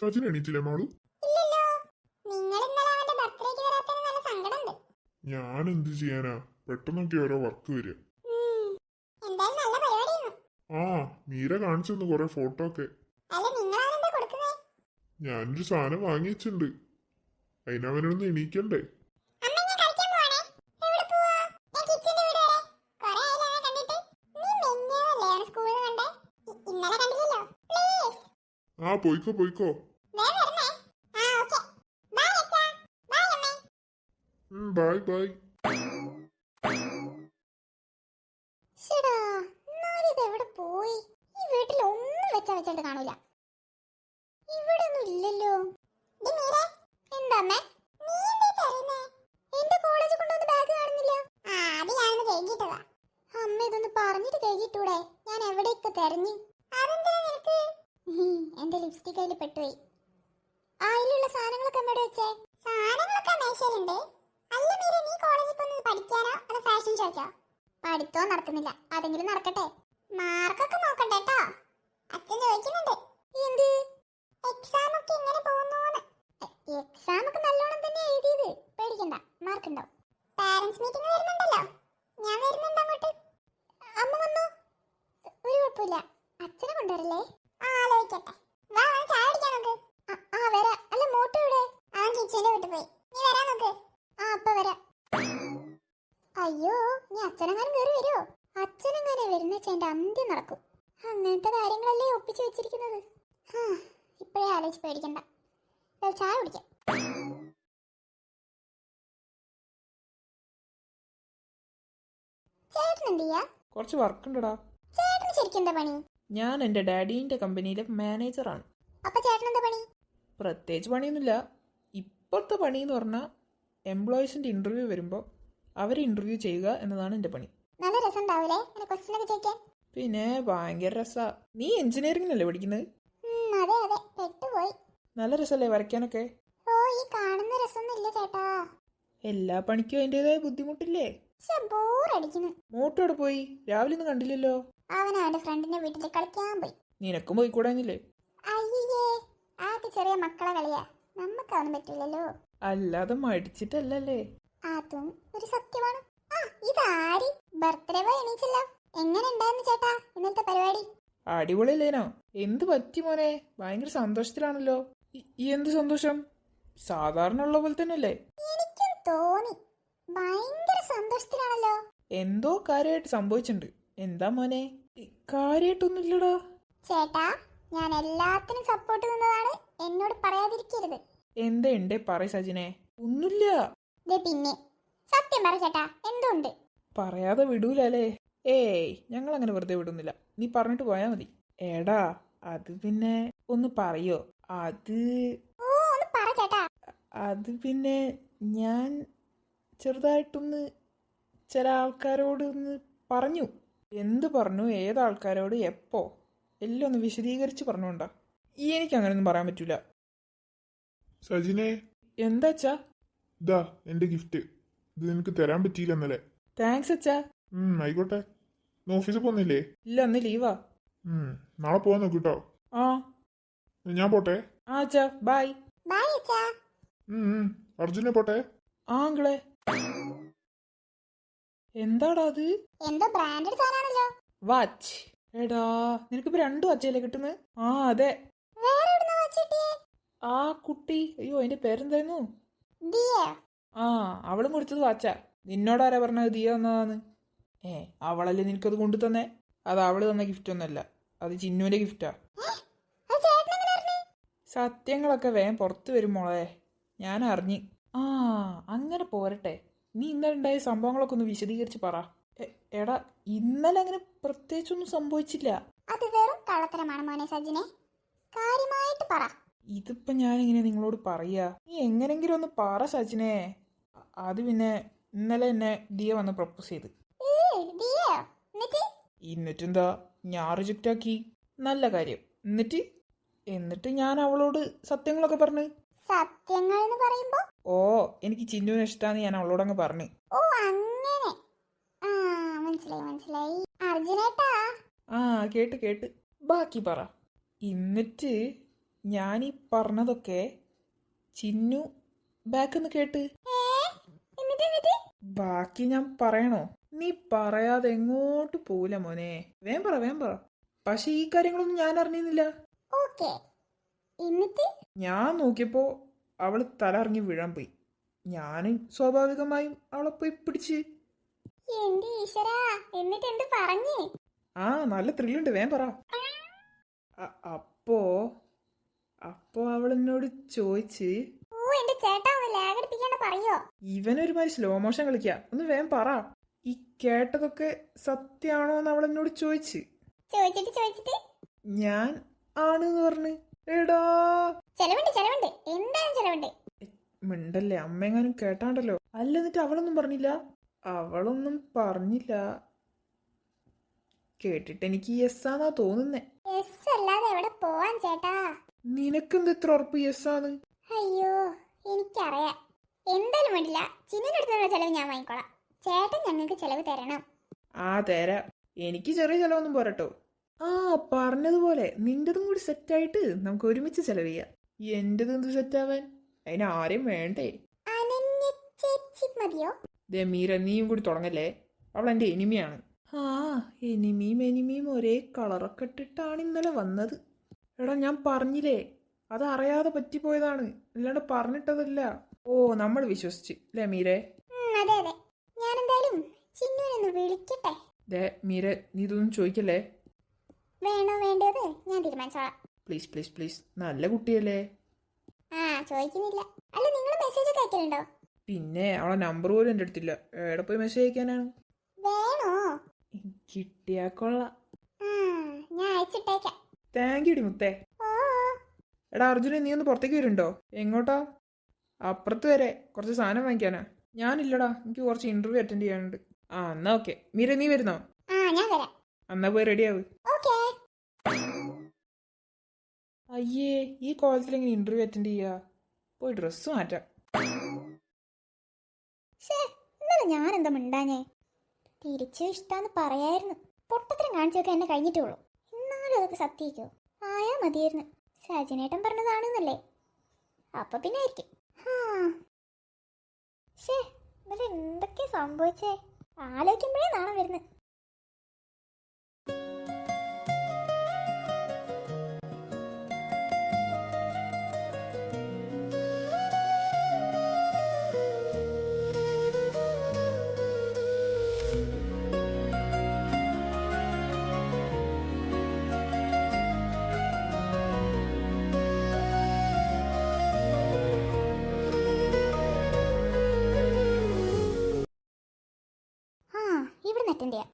സജിൻ എണീറ്റില്ലേ മാളു? ഇല്ലല്ലോ. നിങ്ങൾ ഇന്നലെ അവന്റെ ബർത്ത്ഡേക്ക് വരാത്തതിന് നല്ല സങ്കടമുണ്ട്. ഞാൻ എന്ത് ചെയ്യാനാ, പെട്ടെന്നൊക്കെ ഓരോ വർക്ക് വരിക. എന്തായാലും നല്ല പരിപാടിയാണ്. ആ മീര കാണിച്ചു തന്നു കുറെ ഫോട്ടോ ഒക്കെ. അല്ല നിങ്ങൾ അവനെന്താ കൊടുക്കുന്നേ? ഞാനൊരു സാധനം വാങ്ങി വെച്ചിട്ടുണ്ട്, അതിനവനൊന്ന് എണീക്കണ്ടേ. അമ്മ ഞാൻ കളിക്കാൻ പോവാണേ. എവിടെ പോവാ? ഞാൻ കിച്ചന്റെ വീട് വരെ. കുറേ ആയല്ലോ അവനെ കണ്ടിട്ട്. നീ മെഞ്ഞാന്നല്ലേ അവനെ സ്കൂളിൽ നിന്ന് കണ്ടേ? ഇന്നലെ കണ്ടില്ലല്ലോ. പ്ലീസ്. ആ പോയിക്കോ പോയിക്കോ. വേഗം വരണേ. ആ ഓക്കേ. ബൈ അച്ഛാ. ബൈ അമ്മേ. Bye bye. ശടാ, നാലിത് എവിടെ പോയി? ഈ വീട്ടിൽ ഒന്നും വെച്ചിട്ട് കാണൂല. ഇവിടെ ഒന്നും ഇല്ലല്ലോ. എന്താ അമ്മേ? നീ എന്താ തരുന്നേ? എന്റെ കോളേജ് കൊണ്ടുവന്ന ബാഗ് കാണുന്നില്ല. ആ അത് ഞാനൊന്ന് കഴുകിയിട്ടതാ. അമ്മ ഇതൊന്ന് പറഞ്ഞിട്ട് കഴുകിയിട്ടൂടെ? ഞാൻ എവിടെയൊക്കെ തെരഞ്ഞു. അതെന്താ നിനക്ക്? എന്റെ ലിപ്സ്റ്റിക് അതിൽ പെട്ടുപോയി. അതിലുള്ള സാധനങ്ങളൊക്കെ എവിടെ വെച്ചേ? സാധനങ്ങളൊക്കെ മേശയിലുണ്ട്. അല്ല മീര, നീ കോളേജിൽ പോകുന്നത് പഠിക്കാനോ അതോ ഫാഷൻ ഷോയ്ക്കോ? പഠിത്തോ നടക്കുന്നില്ല, അതെങ്കിലും നടക്കട്ടെ. മാർക്കൊക്കെ നോക്കട്ടെ കേട്ടോ. അച്ഛൻ ചോദിക്കുന്നുണ്ട്. എന്ത്? എക്സാം ഒക്കെ എങ്ങനെ പോകുന്നോന്ന്. എക്സാം ഒക്കെ നല്ലോണം തന്നെ എഴുതിയത്, പേടിക്കണ്ട, മാർക്ക് ഉണ്ടാവും. പാരന്റ്സ് മീറ്റിംഗ് വരുന്നുണ്ടല്ലോ, ഞാൻ വരുന്നുണ്ട് അങ്ങോട്ട്. അമ്മ വന്നു? ഒരു കുഴപ്പമില്ല, അച്ഛനെ കൊണ്ടുവരല്ലേ? ആലോചിക്കട്ടെ. വാ ചായ കുടിക്കാൻ നോക്ക്. ആ വരാ. അല്ല മോട്ടോ ഇവിടെ? അവൻ കിച്ചന്റെ വീട്ടിൽ പോയി. നീ വരാൻ നോക്ക്. ആ അപ്പൊ വരാം. അയ്യോ, നീ അച്ഛനെങ്ങാനും കയറി വരുമോ? അച്ഛനെങ്ങനെ വരുന്ന എന്റെ അന്ത്യം നടക്കും. അങ്ങനത്തെ കാര്യങ്ങളല്ലേ ഒപ്പിച്ചു വെച്ചിരിക്കുന്നത്. ഇപ്പോഴേ ആലോചിച്ച് പേടിക്കണ്ട. ചായ കുടിക്കാം. ചേട്ടൻ എന്ത് ചെയ്യാ? കുറച്ച് വർക്ക് ഉണ്ടടാ. ചേട്ടന് ശരിക്കും എന്താ പണി? ഞാൻ എൻ്റെ ഡാഡീൻ്റെ കമ്പനിയിലെ മാനേജറാണ്. അപ്പൊ ചേട്ടൻ എന്താ പണി? പ്രത്യേകിച്ച് പണിയൊന്നുമില്ല. ഇപ്പോഴത്തെ പണി എന്ന് പറഞ്ഞാൽ എംപ്ലോയീസിൻ്റെ ഇൻ്റർവ്യൂ വരുമ്പോൾ അവരെ ഇൻ്റർവ്യൂ ചെയ്യുക എന്നതാണ് എൻ്റെ പണി. നല്ല രസം ഉണ്ടാവൂലേ ക്വസ്റ്റ്യൻ ഒക്കെ ചോദിക്കാൻ? പിന്നെ ഭയങ്കര രസാ. നീ എഞ്ചിനീയറിംഗിനല്ലേ പഠിക്കുന്നത്? അതെ അതെ, പെട്ടുപോയി. നല്ല രസമല്ലേ വരയ്ക്കാനൊക്കെ? ഓ, ഈ കാണുന്ന രസമൊന്നും ഇല്ല ചേട്ടാ. എല്ലാ പണിക്കും അതിൻ്റെതായ ബുദ്ധിമുട്ടില്ലേ? ബോറടിക്കുന്നു. മോട്ടോടെ പോയി? രാവിലെ ഒന്നും കണ്ടില്ലല്ലോ. അവൻ അവന്റെ ഫ്രണ്ടിന്റെ വീട്ടിൽ കളിക്കാൻ പോയി. നിനക്കും പോയിക്കൂടാന്നില്ലേ? അയ്യേ, ആകെ ചെറിയ മക്കളെ കളിയാ, നമ്മക്കതൊന്നും പറ്റില്ലല്ലോ. അല്ലാതെ മടിച്ചിട്ടല്ലേ? അതും ഒരു സത്യമാണ്. ആ ഇതാരി ബർത്ത്ഡേ ബോയ് എണീച്ചല്ലോ. എങ്ങനെ ഉണ്ടായിരുന്നു ചേട്ടാ ഇന്നത്തെ പരിപാടി? അടിപൊളിയല്ലേനോ? എന്ത് പറ്റി മോനെ? ഭയങ്കര സന്തോഷത്തിലാണല്ലോ. എന്ത് സന്തോഷം? സാധാരണ ഉള്ള പോലെ തന്നെ അല്ലേ? എനിക്കും തോന്നി ഭയങ്കര സന്തോഷത്തിലാണല്ലോ. എന്തോ കാര്യമായിട്ട് സംഭവിച്ചിട്ടുണ്ട്. എന്താ മോനെ? കാര്യമായിട്ടൊന്നുമില്ലടാ ചേട്ടാ, ഞാൻ എല്ലാത്തിനും സപ്പോർട്ട് നിന്നതാണ്, എന്നോട് പറയാതിരിക്കരുത്. എന്താ ഉണ്ടേ പറ സജിനെ. ഒന്നുമില്ല. പിന്നെ സത്യം പറ ചേട്ടാ, എന്തുണ്ട്? പറയാതെ വിടൂലേ? ഏയ്, ഞങ്ങൾ അങ്ങനെ വെറുതെ വിടുന്നില്ല. നീ പറഞ്ഞിട്ട് പോയാ മതി. എടാ അത് പിന്നെ ഒന്ന് പറയോ? ഒന്ന് പറ ചേട്ടാ. അത് പിന്നെ ഞാൻ ചെറുതായിട്ടൊന്ന് ചില ആൾക്കാരോട് ഒന്ന് പറഞ്ഞു. എന്ത് പറഞ്ഞു, ഏതാൾക്കാരോട്, എപ്പോ, എല്ലാം ഒന്ന് വിശദീകരിച്ച് പറഞ്ഞോണ്ടാ. എനിക്ക് അങ്ങനെയൊന്നും പറയാൻ പറ്റൂല. സജിനെ, എന്താ അച്ഛാ? ഇതാ എന്റെ ഗിഫ്റ്റ്. ഇത് നിനക്ക് തരാൻ പറ്റിയില്ല ഇന്നലെ. താങ്ക്സ് അച്ഛാ. ആയിക്കോട്ടെ. ഇന്ന് ഓഫീസിൽ പോകുന്നില്ലേ? ഇല്ല, അന്ന് ലീവാ. നാളെ പോവാൻ നോക്കൂട്ടോ. ആ ഞാൻ പോട്ടെ. ആ അച്ഛാ, ബൈ. ബൈ അച്ഛാ. അർജുനെ പോട്ടെ. ആ അങ്കിളെ. എന്താടാ അത്? എന്തോ ബ്രാൻഡഡ് സാധനമാണല്ലോ. വാച്ച്. എടാ നിനക്കിപ്പോ 2 വാച്ചല്ലേ കിട്ടുന്നത്? ആ അതെ. വേറെ എവിടുന്നാ വാച്ച് കിട്ടിയേ? ആ കുട്ടി, അയ്യോ അതിന്റെ പേരെന്തായിരുന്നു? ദിയ. ആ അവളും കൊടുത്തത് വാച്ചാ. നിന്നോടാരാ പറഞ്ഞത് ദിയ എന്നതാന്ന്? അവളല്ലേ നിനക്കത് കൊണ്ടു തന്നെ? അത് അവള് തന്ന ഗിഫ്റ്റ് ഒന്നല്ല, അത് ചിന്നുവിന്റെ ഗിഫ്റ്റാ. സത്യങ്ങളൊക്കെ വേഗം പുറത്തു വരും മോളെ. ഞാൻ അറിഞ്ഞ്. ആ അങ്ങനെ പോരട്ടെ. നീ ഇന്നലെ ഉണ്ടായ സംഭവങ്ങളൊക്കെ ഒന്ന് വിശദീകരിച്ച് പറ. എടാ ഇന്നലെ അങ്ങനെ പ്രത്യേകിച്ചൊന്നും സംഭവിച്ചില്ല. അത് വെറും കള്ളത്തരമാണ് മോനെ സജിനെ, കാര്യമായിട്ട് പറ. ഇതിപ്പോ ഞാനിങ്ങനെ നിങ്ങളോട് പറയാ? നീ എങ്ങനെങ്കിലും ഒന്ന് പറ സജിനെ. അത് പിന്നെ ഇന്നലെ എന്നെ ദിയ വന്ന് പ്രപ്പോസ് ചെയ്ത്. എന്നിട്ടെന്താ, ഞാൻ റിജക്റ്റ് ആക്കി. നല്ല കാര്യം. എന്നിട്ട് ഞാൻ അവളോട് സത്യങ്ങളൊക്കെ പറഞ്ഞു. സത്യങ്ങൾ എന്ന് പറയുമ്പോ? ഓ, എനിക്ക് ചിന്നുവിനെ ഇഷ്ടാന്ന് ഞാൻ അവളോട് അങ്ങ് പറഞ്ഞു. ഓ അങ്ങനെ. മനസ്സിലായി അർജുനേട്ടാ. ആ കേട്ട്. ബാക്കി പറ. എന്നിട്ട് ഞാനീ പറഞ്ഞതൊക്കെ ചിന്നു ബാക്കിന്ന് കേട്ട്. എന്നിട്ട് ബാക്കി ഞാൻ പറയണോ? നീ പറയാതെ എങ്ങോട്ട് പോവില്ല മോനെ. വേം പറ. പക്ഷെ ഈ കാര്യങ്ങളൊന്നും ഞാൻ അറിഞ്ഞിരുന്നില്ല. ഓക്കെ. എന്നിട്ട് ഞാൻ നോക്കിയപ്പോ അവള് തലറിഞ്ഞ് വീഴാൻ പോയി. ഞാൻ സ്വാഭാവികമായും അവളെ പോയി പിടിച്ച്. എന്റെ ഈശ്വരാ, എന്നിട്ട് എന്ത് പറഞ്ഞേ? ആ നല്ല ത്രില്ലുണ്ട്, വേം പറ. അപ്പോ അവൾ എന്നോട് ചോദിച്ച്, ഓ എന്റെ ചേട്ടാ, ഒന്ന് ലാഗ് അടിപ്പിക്കാണ്ട് പറയോ? ഇവനൊരുമാതിരി സ്ലോ മോഷൻ കളിക്കുക, ഒന്ന് വേം പറ. ഈ കേട്ടതൊക്കെ സത്യാണോ എന്ന് അവൾ എന്നോട് ചോദിച്ചിട്ട് ഞാൻ ആണെന്ന് പറഞ്ഞു. എടാ ചെലവുണ്ട് എന്തായാലും ചെലവുണ്ട്. മിണ്ടല്ലേ, അമ്മയെങ്ങാനും കേട്ടാണ്ടല്ലോ. അല്ല, എന്നിട്ട് അവളൊന്നും പറഞ്ഞില്ല. കേട്ടിട്ട് എനിക്ക് യെസ്സാന്നാ തോന്നുന്നേ. യെസ് അല്ലാതെ എവിടെ പോവാൻ ചേട്ടാ? നിനക്കെന്ത് എത്ര ഉറപ്പ് യെസ്സാന്ന്? അയ്യോ, എനിക്കറിയാം. എന്തായാലും വേണ്ടില്ല, ചിന്നിന്റെ അടുത്തുള്ള ചെലവ് ഞാൻ വാങ്ങിക്കോളാം. ചേട്ടൻ ഞങ്ങൾക്ക് ചെലവ് തരണം. ആ തരാ. എനിക്ക് ചെറിയ ചെലവൊന്നും പോരട്ടോ. ആ പറഞ്ഞതുപോലെ നിന്റെതും കൂടി സെറ്റായിട്ട് നമുക്ക് ഒരുമിച്ച് ചെലവ് ചെയ്യാം. എന്റേത് എന്ത് സെറ്റാവാൻ? അതിന് ആരെയും വേണ്ടേ? അനന്യ ചേച്ചി മതിയോ? ദേ മീര, നീയും കൂടി തുടങ്ങല്ലേ. അവൾ എന്റെ എനിമിയാണ്. ആ എനിമിയും ഒരേ കളറൊക്കെ ഇട്ടിട്ടാണ് ഇന്നലെ വന്നത്. എടാ ഞാൻ പറഞ്ഞില്ലേ, അത് അറിയാതെ പറ്റിപ്പോയതാണ്, അല്ലാണ്ട് പറഞ്ഞിട്ടതല്ല. ഓ നമ്മൾ വിശ്വസിച്ച് അല്ലേ മീരെ? അതെ ഞാൻ എന്തായാലും ചിന്നുവിനൊന്ന് വിളിക്കട്ടെ. ദേ മീര, നീ ഇതൊന്നും ചോദിക്കല്ലേ. വേണോ വേണ്ടത് ഞാൻ തീരുമാനിച്ചോളാം. പ്ലീസ് നല്ല കുട്ടിയല്ലേ. ആ ചോദിക്കുന്നില്ല. അല്ല, നിങ്ങൾ മെസ്സേജ് ഒക്കെ അയക്കലുണ്ടോ? പിന്നെ അവളെ നമ്പർ പോലും എൻ്റെ അടുത്തില്ല. എവിടെ പോയി മെസ്സേജ് അയക്കാനാണ്? വേണോ? കിട്ടിയാ കൊള്ളാം. ഞാൻ അയച്ചിട്ടേക്കാം. താങ്ക് യു ഡി മുത്തേ. എടാ അർജുനെ, നീ ഒന്ന് പുറത്തേക്ക് വരുന്നുണ്ടോ? എങ്ങോട്ടാ? അപ്പുറത്ത് വരെ കുറച്ച് സാധനം വാങ്ങിക്കാനാ. ഞാനില്ലടാ, എനിക്ക് കുറച്ച് ഇന്റർവ്യൂ അറ്റൻഡ് ചെയ്യാനുണ്ട്. ആ എന്നാ ഓക്കെ. മീര നീ വരുന്നോ? ഞാൻ വരാം. എന്നാ പോയി റെഡിയാവ്. ഓക്കേ. അയ്യേ, ഈ കോളേജിൽ എങ്ങനെ ഇന്റർവ്യൂ അറ്റൻഡ് ചെയ്യാ? പോയി ഡ്രസ്സ് മാറ്റാം. ഇന്നലെ ഞാൻ എന്താ മിണ്ടാഞ്ഞേ? തിരിച്ചു ഇഷ്ടാന്ന് പറയായിരുന്നു. പൊട്ടത്തരം കാണിച്ചൊക്കെ എന്നെ കഴിഞ്ഞിട്ടുള്ളൂ. എന്നാലും അതൊക്കെ സത്യക്കോ ആയാ മതിയായിരുന്നു. സജിനേട്ടൻ പറഞ്ഞതാണെന്നല്ലേ, അപ്പൊ പിന്നെ ആയിരിക്കും. ഇന്നലെ എന്തൊക്കെ സംഭവിച്ചേ? ആലോചിക്കുമ്പോഴേ നാണം വരുന്നത്. ഇവിടെ അറ്റൻഡ് ചെയ്യാം.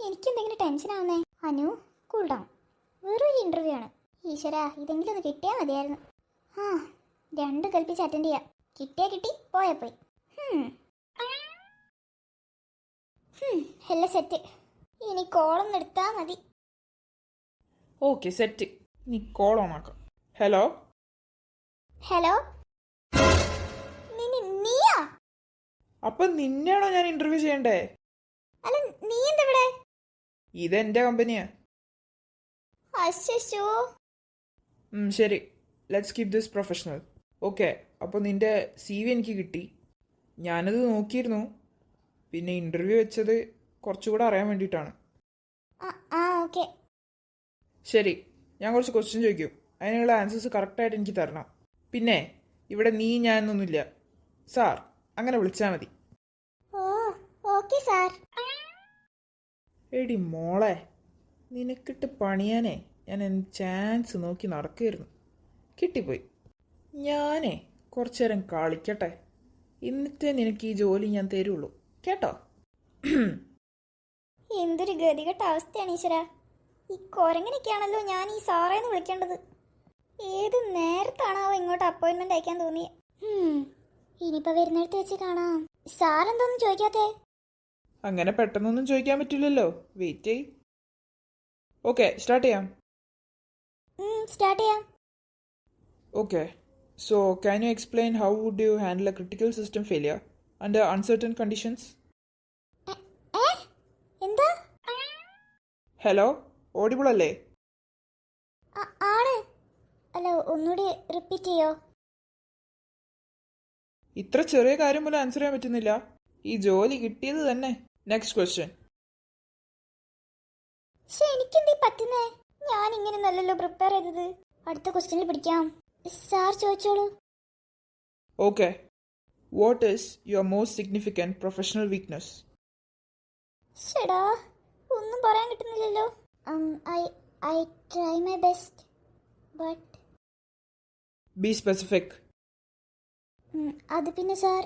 എനിക്കെന്തെങ്കിലും ടെൻഷൻ ആവുന്നേ? Anu, cool down. വേറൊരു ഇന്റർവ്യൂ ആണ്. ഈശ്വരാ, ഇതെങ്കിലും ഒന്ന് കിട്ടിയാൽ മതിയായിരുന്നു. രണ്ടും കൽപ്പിച്ച് അറ്റൻഡ് ചെയ്യാം. കിട്ടിയാ കിട്ടി, പോയാ പോയി. എല്ലാം സെറ്റ്. ഇനി കോളൊന്നും എടുത്താ മതി. Okay set. നീ കോൾ ഓൺ ആക്കാം. ഹലോ നീയാ? അപ്പൊ നിന്നെയാണോ ഞാൻ ഇന്റർവ്യൂ ചെയ്യണ്ടേ? അല്ല, നീ എന്താ ഇവിടെ? ഇതെന്റെ കമ്പനിയാ. അശ്ശോ. ശരി, let's keep this professional. Okay, അപ്പോൾ നിന്റെ CV എനിക്ക് കിട്ടി. ഞാനത് നോക്കിയിരുന്നു. പിന്നെ ഇന്റർവ്യൂ വെച്ചത് കുറച്ചുകൂടെ അറിയാൻ വേണ്ടിയിട്ടാണ്. ഓക്കെ. ശരി, ഞാൻ കുറച്ച് ക്വസ്റ്റ്യൻ ചോദിക്കും. അതിനുള്ള ആൻസേഴ്സ് കറക്റ്റായിട്ട് എനിക്ക് തരണം. പിന്നെ ഇവിടെ നീ ഞാൻ എന്നൊന്നുമില്ല, സാർ അങ്ങനെ വിളിച്ചാൽ മതി. Okay sir. എടി മോളെ, നിനക്കിട്ട് പണിയാനേ ഞാൻ ചാൻസ് നോക്കി നടക്കുകയായിരുന്നു. കിട്ടിപ്പോയി. ഞാനേ കുറച്ചു നേരം കളിക്കട്ടെ, എന്നിട്ടേ നിനക്ക് ഈ ജോലി ഞാൻ തരുള്ളൂ, കേട്ടോ? എന്തൊരു ഗതികെട്ട അവസ്ഥയാണ് ഈശ്വര. ഈ കൊരങ്ങനൊക്കെയാണല്ലോ ഞാൻ ഈ സാറേന്ന് വിളിക്കേണ്ടത്. ഏത് നേരത്താണാവോ ഇങ്ങോട്ട് അപ്പോയിന്റ്മെന്റ് അയക്കാൻ തോന്നിയേ? ഇനിയിപ്പോ വരുന്നിടത്ത് വെച്ച് കാണാം. സാറെന്തോന്നും ചോദിക്കാത്തേ? അങ്ങനെ പെട്ടെന്നൊന്നും ചോദിക്കാൻ പറ്റില്ലല്ലോ, വെയിറ്റ് ചെയ്. ഓക്കെ, സ്റ്റാർട്ട് ചെയ്യാം. സ്റ്റാർട്ട് ചെയ്യാം. Okay, so can you explain how would you handle a critical system failure under uncertain conditions? എന്താ? ഹലോ, ഓഡിബിൾ അല്ലേ? ആണ്. അല്ല, ഒന്നുകൂടി റിപ്പീറ്റ് ചെയ്യോ? ഇത്ര ചെറിയ കാര്യം പോലും ആൻസർ ചെയ്യാൻ പറ്റുന്നില്ല. ഈ ജോലി കിട്ടിയത് തന്നെ. Next question. പക്ഷെ എനിക്കെന്തീ പറ്റുന്നേ? ഞാൻ ഇങ്ങനെ നല്ലല്ലോ പ്രിപ്പയർ ചെയ്തത്. അടുത്ത ക്വസ്റ്റ്യനിൽ പിടിക്കാം. സാർ ചോദിച്ചോളൂ. Okay. What is your most significant professional weakness? ഷെടാ, ഒന്നും പറയാൻ കിട്ടുന്നില്ലല്ലോ. I try my best but. Be specific. അത് പിന്നെ sir,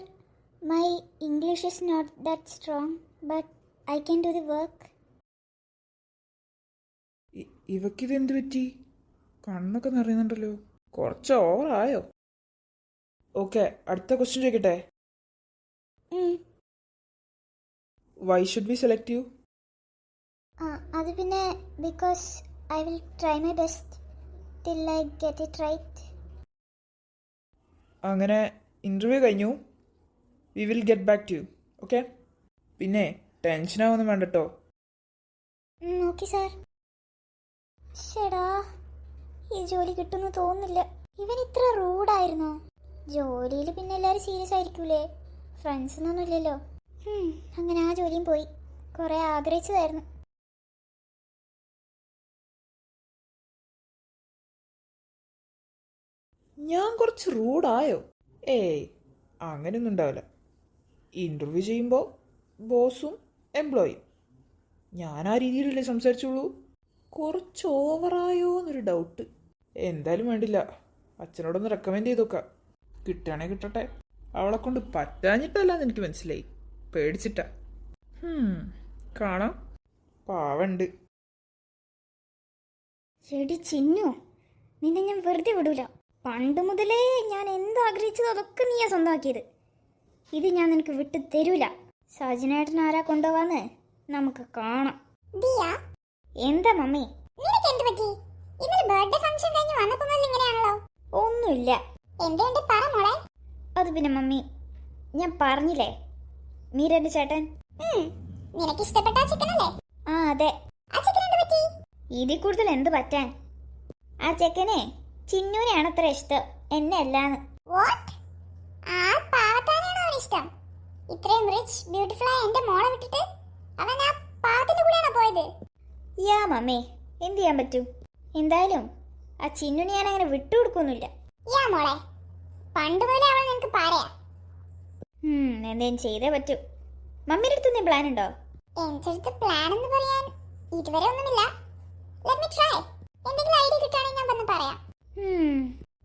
my English is not that strong but I can do the work. ഇവക്കിത് എന്ത് പറ്റി? കണ്ണൊക്കെ നിറയുന്നുണ്ടല്ലോ. കുറച്ച് ഓവറായോ? ഓക്കെ, അടുത്ത ക്വസ്റ്റ്യൻ ചോദിക്കട്ടെ. Why should we select you? അത് പിന്നെ because I will try my best till I get it right. അങ്ങനെ ഇൻ്റർവ്യൂ കഴിഞ്ഞു. V will get back to you. Okay? പിന്നെ ടെൻഷനാവൊന്നും വേണ്ട കേട്ടോ. Okay sir. ഷെടാ, ഈ ജോലി കിട്ടുമെന്ന് തോന്നുന്നില്ല. ഇവൻ ഇത്ര റൂഡായിരുന്നോ? ജോലിയിൽ പിന്നെ എല്ലാവരും സീരിയസ് ആയിരിക്കൂലേ? ഫ്രണ്ട്സൊന്നും ഇല്ലല്ലോ. അങ്ങനെ ആ ജോലിയും പോയി. കുറേ ആഗ്രഹിച്ചതായിരുന്നു. ഞാൻ കുറച്ച് റൂഡായോ? ഏയ്, അങ്ങനെയൊന്നും ഉണ്ടാവില്ല. ഇൻ്റർവ്യൂ ചെയ്യുമ്പോൾ ബോസും എംപ്ലോയിയും ഞാൻ ആ രീതിയിലല്ലേ സംസാരിച്ചുള്ളൂ. കുറച്ച് ഓവറായോ എന്നൊരു ഡൗട്ട്. എന്തായാലും വേണ്ടില്ല, അച്ഛനോടൊന്ന് റെക്കമെൻഡ് ചെയ്ത് നോക്കാം. കിട്ടുകയാണെ കിട്ടട്ടെ. അവളെ കൊണ്ട് പറ്റാഞ്ഞിട്ടല്ലാന്ന് എനിക്ക് മനസ്സിലായി. പേടിച്ചിട്ടാ. കാണാം. പാവണ്ട്. ശരി ചിന്നു, നിന്നെ ഞാൻ വെറുതെ വിടൂല. പണ്ട് മുതലേ ഞാൻ എന്താഗ്രഹിച്ചത് അതൊക്കെ നീയാ സ്വന്തമാക്കിയത്. ഇത് ഞാൻ നിനക്ക് വിട്ടു തരൂല. സജിനേട്ടൻ ആരാ കൊണ്ടുപോവാന്ന് നമുക്ക് കാണാം. എന്താ മമ്മി? ഒന്നുമില്ല. അത് പിന്നെ മമ്മി, ഞാൻ പറഞ്ഞില്ലേ മീരന്റെ ചേട്ടൻ. നിനക്ക് ഇഷ്ടപ്പെട്ട ചിക്കനല്ലേ? ആ അതെ. ഇതിൽ കൂടുതൽ എന്ത് പറ്റാൻ? ആ ചെക്കനെ ചിന്നൂനെയാണ് അത്ര ഇഷ്ടം, എന്നെ അല്ലാന്ന്. ഇത്രയും റിച്ച് ബ്യൂട്ടിഫുൾ ആയ എന്റെ മോളെ വിട്ടിട്ട് അവൻ ആ പാവത്തിന്റെ കൂടെയാണോ പോയത്? യാ മമ്മി, എന്ത് ചെയ്യാൻ പറ്റും? എന്തായാലും ആ ചിന്നുനെ ഞാൻ അങ്ങനെ വിട്ടുകൊടുക്കൊന്നുമില്ല. യാ മോളെ, പണ്ട് മുതലേ അവൾ നിനക്ക് പാരയാ. എന്തേലും ചെയ്തേ പറ്റൂ. മമ്മിയുടെ അടുത്ത് എന്തെങ്കിലും പ്ലാൻ ഉണ്ടോ? എന്റെ അടുത്ത് പ്ലാൻ എന്ന് പറയാൻ ഇതുവരെ ഒന്നുമില്ല. Let me try. എന്തെങ്കിലും ഐഡിയ കിട്ടുകയാണെങ്കിൽ ഞാൻ വന്ന് പറയാം.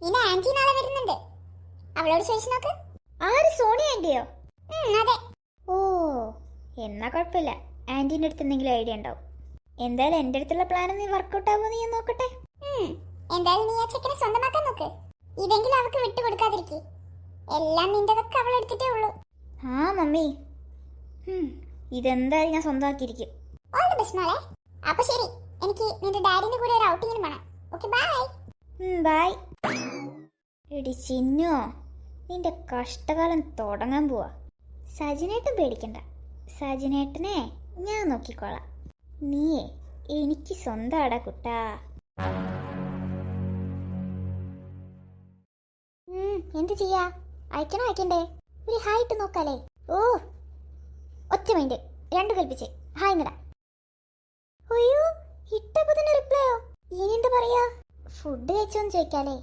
പിന്നെ ആന്റി നാളെ വരുന്നുണ്ട്, അവളോട് ചോദിച്ചു നോക്ക്. ആര്, സോണിയ ആന്റിയോ? അതെ. ഓ, എന്നാ കുഴപ്പമില്ല. ആന്റീൻ്റെ അടുത്ത് എന്തെങ്കിലും ഐഡിയ ഉണ്ടാവും. എന്തായാലും എൻ്റെ അടുത്തുള്ള പ്ലാൻ നീ വർക്കൗട്ട് ആവുമോ നീ നോക്കട്ടെ. എന്തായാലും നീ ആ ചെക്കനെ സ്വന്തമാക്കാൻ നോക്ക്. ഇതെങ്കിലും അവൾക്ക് വിട്ടുകൊടുക്കാതിരിക്കും. എല്ലാം നിന്റെതൊക്കെ അവൾ എടുത്തിട്ടേ ഉള്ളൂ. ആ മമ്മി, ഇതെന്തായാലും ഞാൻ സ്വന്തമാക്കിയിരിക്കും. ഓൾ ദി ബെസ്റ്റ് മോളെ. അപ്പൊ ശരി, എനിക്ക് നിന്റെ ഡാഡിന്റെ കൂടെ ഒരു ഔട്ടിങ്ങിന് പോണം. Okay, bye. ബൈ. എടി ചിന്നോ, നിന്റെ കഷ്ടകാലം തുടങ്ങാൻ പോവാ. സജിനേട്ടൻ പേടിക്കണ്ട. സജിനേട്ടനെ ഞാൻ നോക്കിക്കോളാം. നീയേ എനിക്ക് സ്വന്തമാടാ കുട്ടാ. എന്ത് ചെയ്യാ? അയക്കണോ അയക്കണ്ടേ? ഒരു ഹായ് ഇട്ട് നോക്കാലേ. ഓ, ഒറ്റ മൈൻഡ്, രണ്ടു കൽപ്പിച്ച് ഹായ് നിടാ. അയ്യോ, ഇട്ടപ്പോ തന്നെ റിപ്ലൈയോ? ഇനി എന്താ പറയാ? ഫുഡ് കഴിച്ചോന്ന് ചോദിക്കാലേ.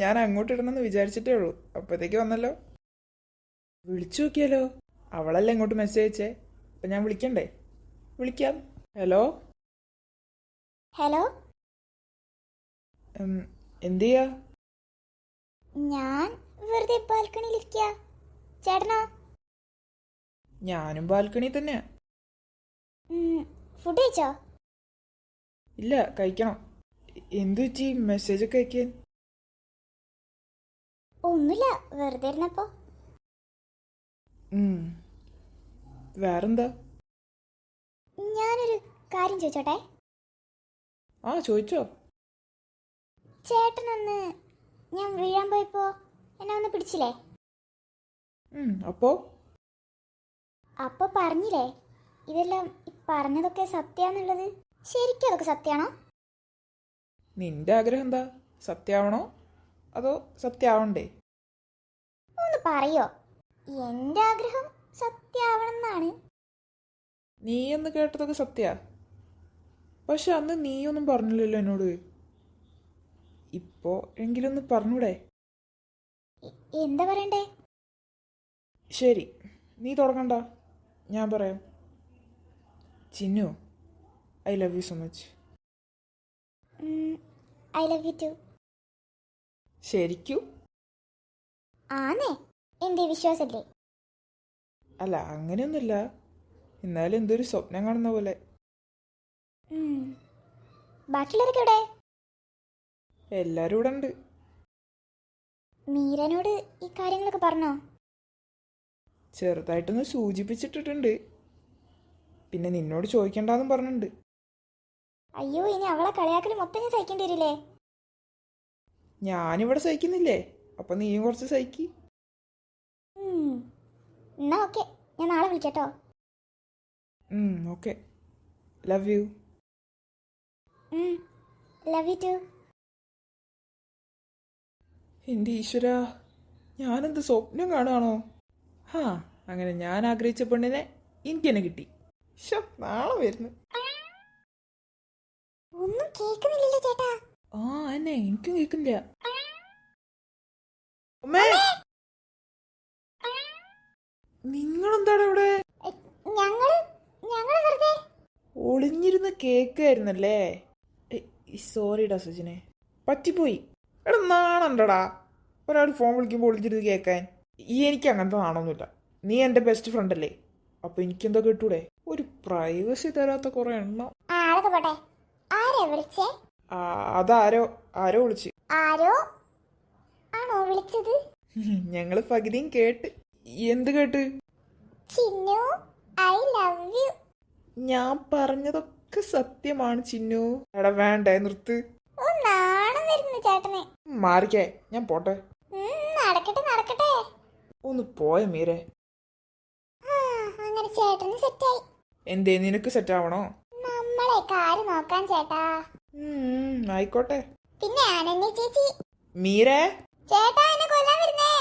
ഞാൻ അങ്ങോട്ട് ഇടണമെന്ന് വിചാരിച്ചിട്ടേ ഉള്ളൂ, അപ്പോഴത്തേക്ക് വന്നല്ലോ. വിളിച്ചു നോക്കിയാലോ? അവളല്ലേ ഇങ്ങോട്ട് മെസ്സേജ് അയച്ചേ, അപ്പം ഞാൻ വിളിക്കണ്ടേ? വിളിക്കാം. Hello hello. എന്ത് ചെയ്യാ? ഞാൻ വെറുതെ ബാൽക്കണിയിലിരിക്കുക. ചേട്ടനോ? ഞാനും ബാൽക്കണി തന്നെയാ. ഫുഡ് കഴിച്ചോ? ഇല്ല, കഴിക്കണം. എന്തു പറ്റി മെസ്സേജൊക്കെ അയക്കാൻ? ഒന്നുമില്ല, വെറുതെ ഇരുന്നപ്പോ. വേറെന്താ? ഞാനൊരു കാര്യം ചോദിച്ചോട്ടെ? ആ, ചോദിച്ചോ. ചേട്ടനൊന്ന് ഞാൻ വീഴാൻ പോയപ്പോ എന്നെ ഒന്ന് പിടിച്ചില്ലേ? അപ്പോ പറഞ്ഞില്ലേ ഇതെല്ലാം പറഞ്ഞതൊക്കെ സത്യാന്നുള്ളത്? ശരിക്കും അതൊക്കെ സത്യാണോ? നിന്റെ ആഗ്രഹം എന്താ? സത്യമാവണോ അതോ സത്യമാവണ്ടേ? ഒന്ന് പറയോ? എന്റെ ആഗ്രഹം സത്യാവണമെന്നാണ്. നീയെന്ന് കേട്ടതൊക്കെ സത്യ. പക്ഷെ അന്ന് നീയൊന്നും പറഞ്ഞില്ലല്ലോ എന്നോട്. ഇപ്പോ എങ്കിലും ഒന്ന് പറഞ്ഞൂടെ? എന്താ പറയണ്ടേ? ശരി, നീ തുടങ്ങണ്ട, ഞാൻ പറയാം. Chinnu, I love you so much. I love you too. ശരിക്കും? ആന്നേ, എന്റെ വിശ്വാസല്ലേ? അല്ല, അങ്ങനെയൊന്നുമില്ല. എന്നാലും എന്തൊരു സ്വപ്നം കാണുന്ന പോലെ. ബാക്കിയുള്ളവരൊക്കെ എവിടെ? എല്ലാരും ഇവിടെ ഉണ്ട്. മീരനോട് ഈ കാര്യങ്ങളൊക്കെ പറഞ്ഞോ? ചെറുതായിട്ടൊന്ന് സൂചിപ്പിച്ചിട്ടിട്ടുണ്ട്. പിന്നെ നിന്നോട് ചോദിക്കണ്ടെന്നും പറഞ്ഞിട്ടുണ്ട്. അയ്യോ, ഇനി അവളെ കളിയാക്കൽ മൊത്തം ഞാൻ സഹിക്കേണ്ടി വരില്ലേ? ഞാനിവിടെ സഹിക്കുന്നില്ലേ, അപ്പൊ നീയും കുറച്ച് സഹിക്ക്. എന്നാ ഓക്കെ, ഞാൻ നാളെ വിളിക്കട്ടോ. Okay. Love you. Love you too. എൻ്റെ ഈശ്വര, ഞാനെന്ത് സ്വപ്നം കാണുകയാണോ? അങ്ങനെ ഞാൻ ആഗ്രഹിച്ച പെണ്ണിനെ എനിക്ക് തന്നെ കിട്ടി. നാളെ വരുന്നു. ഒന്നും കേൾക്കുന്നില്ലല്ലോ ചേട്ടാ. എന്നെ എനിക്കും കേൾക്കുന്നില്ല. അമ്മേ, നിങ്ങളെന്താണ് ഇവിടെ? ഞങ്ങള് വെറുതെ ഒളിഞ്ഞിരുന്ന് കേക്കായിരുന്നല്ലേ? സോറിടാ സുജിനെ, പറ്റിപ്പോയി. എടാ, നാണുണ്ടടാ ഒരാൾ ഫോൺ വിളിക്കുമ്പോൾ ഒളിഞ്ഞിരുന്ന് കേൾക്കാൻ? എനിക്ക് അങ്ങനത്തെ നാണൊന്നുമില്ല. നീ എൻ്റെ ബെസ്റ്റ് ഫ്രണ്ട് അല്ലേ, അപ്പൊ എനിക്കെന്തോ കേട്ടൂടെ? ഒരു പ്രൈവസി തരാത്ത കുറെ എണ്ണം. പോട്ടെ, ആരാ വിളിച്ചേ? ആരോ വിളിച്ച്. ആരോ ആണോ വിളിച്ചത്? ഞങ്ങള് പകുതിയും കേട്ട്. എന്ത് കേട്ട്? Chinnu, I love U. ഞാൻ പറഞ്ഞതൊക്കെ സത്യമാണ് ചിന്നു. എടാ വേണ്ടേ, നിർത്ത്. നാണം വരുന്നു ചേട്ടനെ. മാറിക്കേ, ഞാൻ പോട്ടെ. നടക്കട്ടെ. ഒന്ന് പോയ മീരെ. അങ്ങനെ ചേട്ടന് സെറ്റായി. എന്തേ, നിനക്ക് സെറ്റ് ആവണോ? നമ്മളെ കാര്യം നോക്കാൻ ചേട്ടാ. ആയിക്കോട്ടെ. പിന്നെ അനന്യ ചേച്ചി. മീരെ, ചേട്ടാ, എന്നെ കൊല്ലാൻ വരുന്നേ.